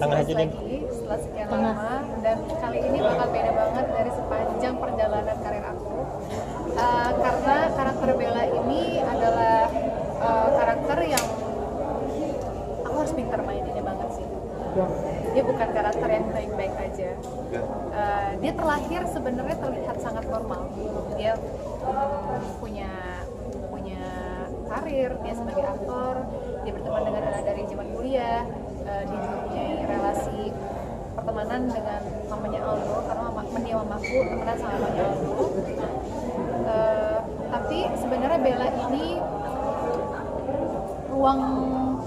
tengah aja deh. lagi setelah sekian lama, dan kali ini bakal beda banget dari sepanjang perjalanan karir aku. Karena karakter Bella ini adalah karakter yang aku harus pintar maininnya banget sih. Dia bukan karakter yang baik-baik aja. Dia terlahir sebenarnya terlihat sangat normal. Dia punya karir, dia sebagai aktor, dia berteman dengan anak dari zaman kuliah, dia juga punya relasi pertemanan dengan mamanya Aldo, karena dia mamaku temenan sama mamanya Aldo. Tapi sebenarnya Bella ini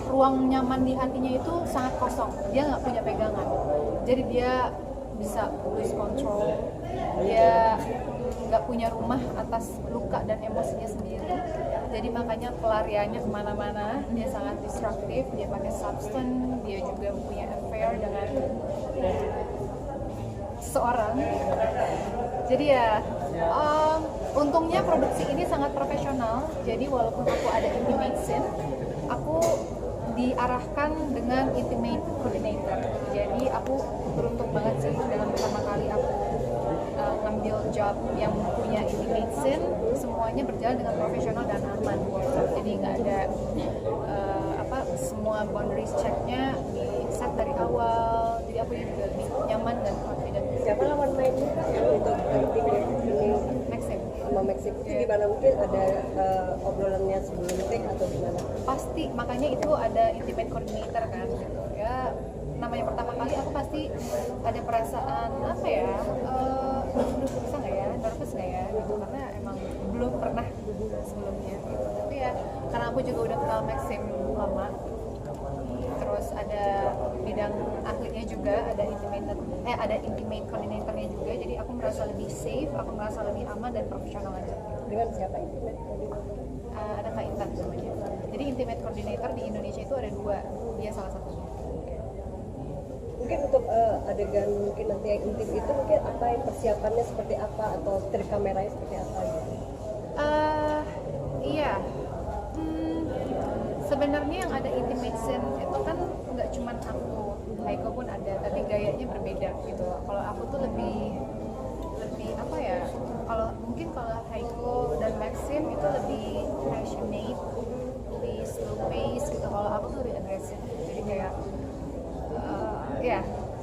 ruang nyaman di hatinya itu sangat kosong. Dia nggak punya pegangan, jadi dia bisa lose control. Dia nggak punya rumah atas luka dan emosinya sendiri. Jadi makanya pelariannya kemana-mana. Dia sangat destruktif. Dia pakai substance. Dia juga punya affair dengan seseorang. Jadi ya, untungnya produksi ini sangat profesional. Jadi walaupun aku ada intimate scene, aku diarahkan dengan intimate coordinator. Jadi aku beruntung banget sih dalam pertama kali aku ngambil job yang punya intimate scene, semuanya berjalan dengan profesional dan aman. Jadi nggak ada semua boundaries checknya di set dari awal. Jadi aku juga lebih nyaman dan confident. Siapa lawan mainnya untuk tim ini? Maxim. Sama Maxim itu gimana, mungkin ada obrolannya sebelum take atau gimana? Pasti, makanya itu ada intimate coordinator kan gitu. Ya namanya pertama kali aku pasti ada perasaan apa ya, bisa nggak ya, nervous nggak ya gitu, karena emang belum pernah sebelumnya gitu. Tapi ya karena aku juga udah kenal Maxim lama, terus ada bidang ahlinya juga, ada intimate coordinatornya juga, jadi aku merasa lebih safe, aku merasa lebih aman dan profesional aja. Dengan siapa intimate coordinator? Ada Kak Intan namanya. Jadi intimate coordinator di Indonesia itu ada 2, dia salah satunya. Mungkin untuk adegan mungkin nanti yang intim itu mungkin apa yang persiapannya seperti apa, atau trik kameranya seperti apa gitu? Iya. Sebenarnya yang ada intimate scene itu kan nggak cuma aku, Haiko pun ada, tapi gayanya berbeda gitu. Kalau aku tuh lebih apa ya? Kalau Haiko dan Maxim itu lebih passionate, lebih slow pace gitu. Kalau aku tuh lebih agresif. Jadi kayak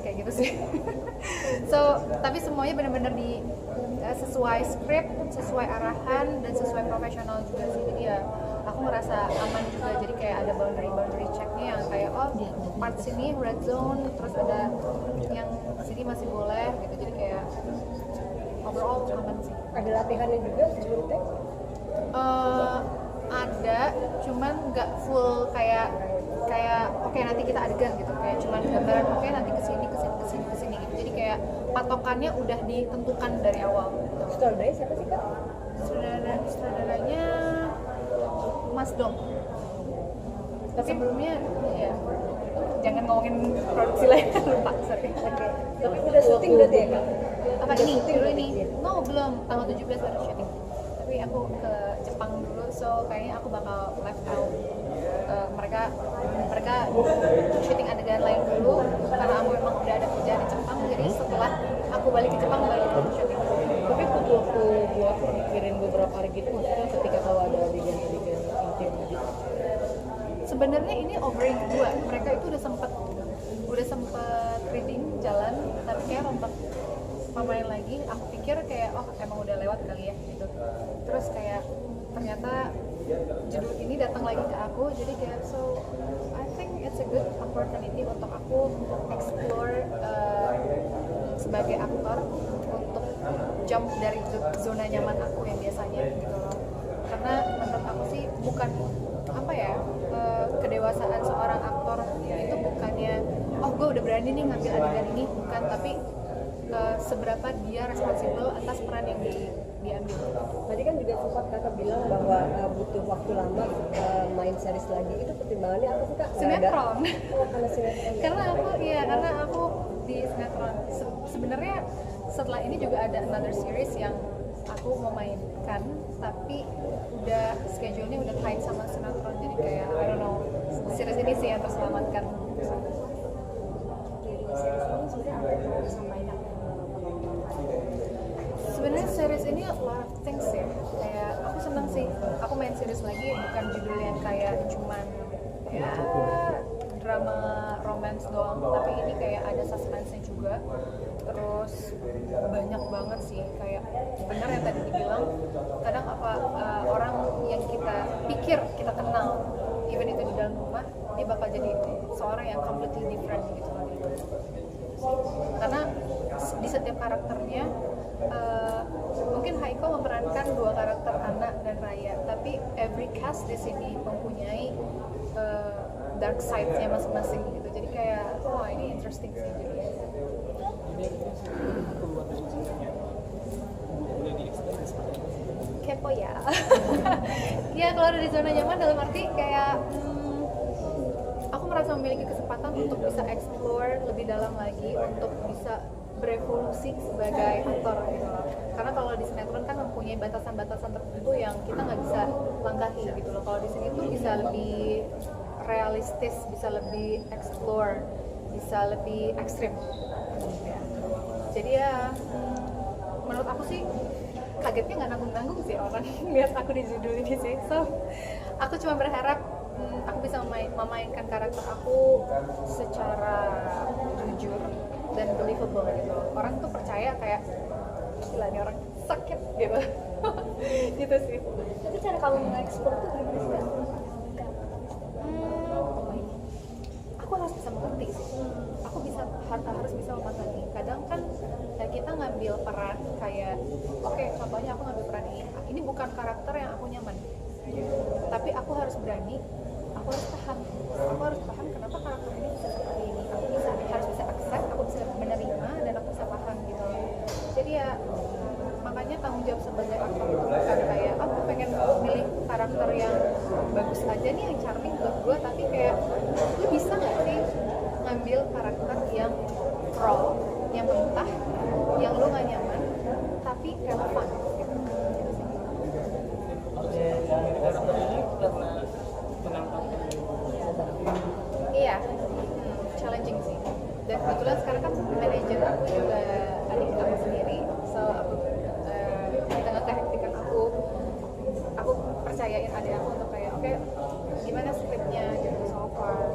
kayak gitu sih. Tapi semuanya benar-benar sesuai skrip, sesuai arahan, dan sesuai profesional juga sih. Jadi ya aku merasa aman juga. Jadi kayak ada boundary checknya yang kayak part sini red zone, terus ada yang sini masih boleh gitu. Jadi kayak overall aman sih. Ada latihannya juga sebelum take? Ada, cuman nggak full kayak oke, nanti kita adegan gitu, kayak cuman gambaran oke, nanti kesini gitu. Jadi kayak patokannya udah ditentukan dari awal. Sutradaranya siapa sih Kak? Sutradaranya Mas Dom. Tapi sebelumnya ya jangan ngomongin produksi lain, lupa, sorry. Oke. Tapi udah syuting berarti ya Kak? Apa ini? Dulu ini? No, belum. Tanggal 17 baru syuting. Tapi aku ke Jepang dulu, so kayaknya aku bakal left out. Mereka syuting adegan lain dulu karena aku memang udah ada kerjaan di Jepang. Jadi setelah aku balik ke Jepang baru syuting. Tapi waktu gua mikirin beberapa hari gitu, maksudnya ketika tahu ada adegan intim gitu, sebenarnya ini overing kedua. Mereka itu udah sempet reading jalan, tapi kayak rompak pemain lagi. Aku pikir kayak emang udah lewat kali ya gitu. Terus kayak ternyata judul ini datang lagi ke aku, jadi kayak I think it's a good opportunity untuk aku explore sebagai aktor, untuk jump dari zona nyaman aku yang biasanya gitu loh. Karena menurut aku sih bukan kedewasaan seorang aktor itu bukannya gue udah berani nih ngambil adegan ini, bukan, tapi seberapa dia responsibel atas peran yang diambil. Tadi kan juga sempat Kakak bilang bahwa butuh waktu lama main series lagi. Itu pertimbangannya apa sih Kak? Sinetron. Karena sinetron. Karena aku di sinetron. Sebenarnya setelah ini juga ada another series yang aku mau mainkan, tapi udah schedule-nya udah tight sama sinetron, jadi kayak I don't know, series ini sih yang terselamatkan. di series ini sebenarnya apa yang mau disampaikan ke penonton? Sebenarnya series ini a lot of things ya. Kayak aku seneng sih. Aku main series lagi bukan judul yang kayak cuman ya drama romance doang, tapi ini kayak ada suspense-nya juga. Terus banyak banget sih, kayak benar yang tadi dibilang, kadang orang yang kita pikir kita kenal, even itu di dalam rumah, dia bakal jadi seorang yang completely different gitu loh. Karena di setiap karakternya mungkin Haiko memerankan dua karakter Ana dan Raya, tapi every cast di sini mempunyai dark side-nya masing-masing gitu. Jadi kayak wah ini interesting sih jadi. Kepo ya. Ya keluar dari zona nyaman dalam arti kayak aku merasa memiliki kesempatan untuk bisa explore lebih dalam lagi, untuk bisa berevolusi sebagai aktor gitu loh. Karena kalau di sinetron kan mempunyai batasan-batasan tertentu yang kita nggak bisa langkahi gitu loh. Kalau di sini tuh bisa lebih realistis, bisa lebih explore, bisa lebih ekstrim. Ya. Jadi ya menurut aku sih kagetnya nggak nanggung-nanggung sih orang lihat aku di judul ini sih. So aku cuma berharap aku bisa memainkan karakter aku secara jujur dan believable gitu. Orang tuh percaya kayak gila nih orang sakit gitu. Gitu sih. Tapi cara kamu mengeksplor itu gimana sih? Aku harus bisa mengerti sih. Aku harus bisa memahami. Kadang kan kita ngambil peran kayak oke, contohnya aku ngambil peran ini. Ini bukan karakter yang aku nyaman. Tapi aku harus berani, aku harus paham kenapa karakter ini bisa seperti ini. Aku harus bisa accept, aku bisa menerima dan aku bisa paham gitu. Jadi ya makanya tanggung jawab sebagai aktor itu bukan kayak aku pengen milih karakter yang bagus aja nih, yang charming buat gue, tapi kayak lu bisa nggak sih ngambil karakter yang raw, yang mentah, yang lu nggak nyaman tapi relevan gitu. Karakter ini karena penampakan Iya, challenging sih. Dan kebetulan sekarang kan manajer aku juga adik aku sendiri, so aku di tengah kehektikan aku percayain adik aku untuk kayak oke, gimana skripnya gitu so far.